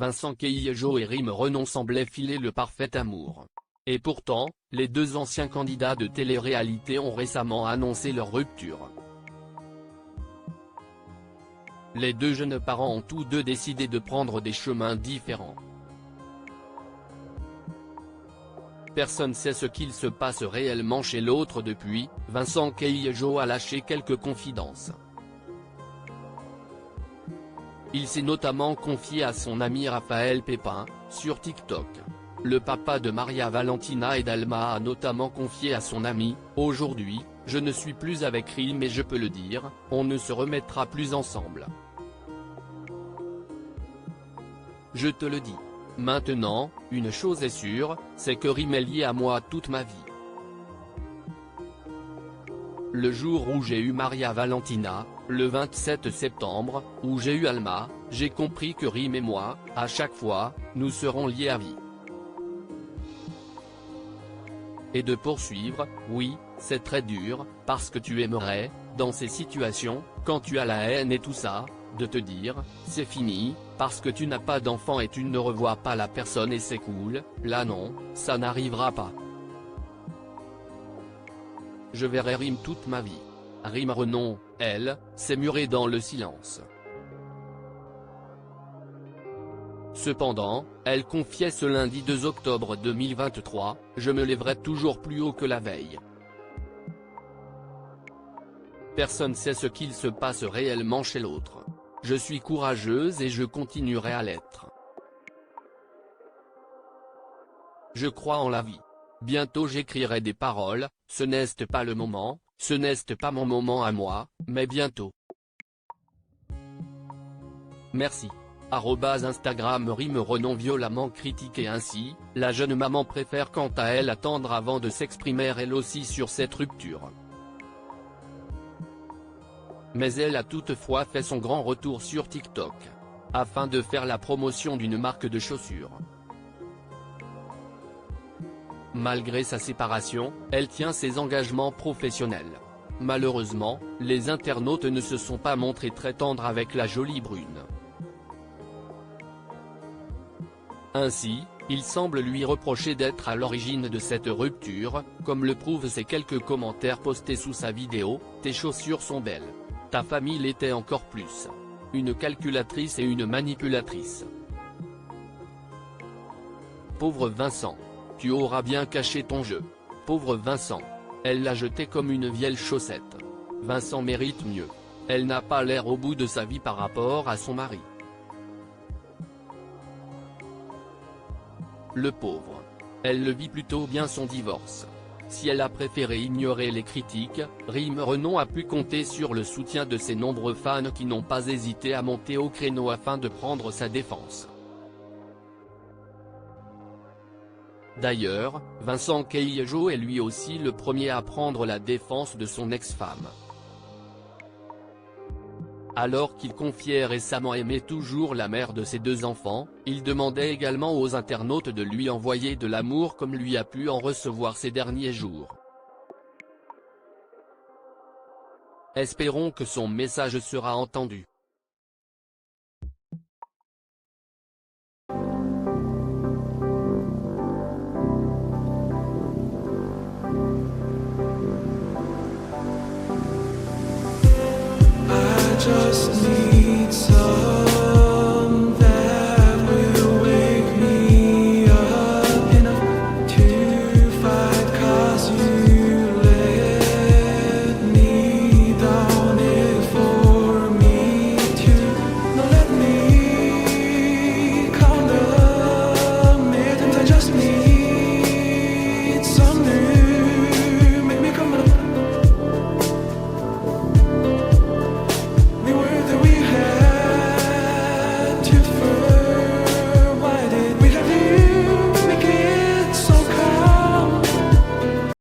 Vincent Keijo et Rime Renon semblaient filer le parfait amour. Et pourtant, les deux anciens candidats de télé-réalité ont récemment annoncé leur rupture. Les deux jeunes parents ont tous deux décidé de prendre des chemins différents. Personne ne sait ce qu'il se passe réellement chez l'autre depuis. Vincent Keijo a lâché quelques confidences. Il s'est notamment confié à son ami Raphaël Pépin, sur TikTok. Le papa de Maria Valentina et d'Alma a notamment confié à son ami, « Aujourd'hui, je ne suis plus avec Rime et je peux le dire, on ne se remettra plus ensemble. Je te le dis. Maintenant, une chose est sûre, c'est que Rime est lié à moi toute ma vie. Le jour où j'ai eu Maria Valentina, le 27 septembre, où j'ai eu Alma, j'ai compris que Rime et moi, à chaque fois, nous serons liés à vie. » Et de poursuivre, « Oui, c'est très dur, parce que tu aimerais, dans ces situations, quand tu as la haine et tout ça, de te dire, c'est fini, parce que tu n'as pas d'enfant et tu ne revois pas la personne et c'est cool, là non, ça n'arrivera pas. Je verrai Rime toute ma vie. » Rime Renon, elle, s'est murée dans le silence. Cependant, elle confiait ce lundi 2 octobre 2023, « Je me lèverai toujours plus haut que la veille. Personne ne sait ce qu'il se passe réellement chez l'autre. Je suis courageuse et je continuerai à l'être. Je crois en la vie. Bientôt j'écrirai des paroles, ce n'est pas le moment, ce n'est pas mon moment à moi, mais bientôt. Merci. » Instagram Rime Renon violemment critiquée ainsi, la jeune maman préfère quant à elle attendre avant de s'exprimer elle aussi sur cette rupture. Mais elle a toutefois fait son grand retour sur TikTok. Afin de faire la promotion d'une marque de chaussures. Malgré sa séparation, elle tient ses engagements professionnels. Malheureusement, les internautes ne se sont pas montrés très tendres avec la jolie brune. Ainsi, il semble lui reprocher d'être à l'origine de cette rupture, comme le prouvent ces quelques commentaires postés sous sa vidéo, « Tes chaussures sont belles. Ta famille l'était encore plus. Une calculatrice et une manipulatrice. Pauvre Vincent. Tu auras bien caché ton jeu. Pauvre Vincent. Elle l'a jeté comme une vieille chaussette. Vincent mérite mieux. Elle n'a pas l'air au bout de sa vie par rapport à son mari. Le pauvre. Elle le vit plutôt bien son divorce. Si elle a préféré ignorer les critiques, Rime Renon a pu compter sur le soutien de ses nombreux fans qui n'ont pas hésité à monter au créneau afin de prendre sa défense. D'ailleurs, Vincent Keijo est lui aussi le premier à prendre la défense de son ex-femme. Alors qu'il confiait récemment aimer toujours la mère de ses deux enfants, il demandait également aux internautes de lui envoyer de l'amour comme lui a pu en recevoir ces derniers jours. Espérons que son message sera entendu.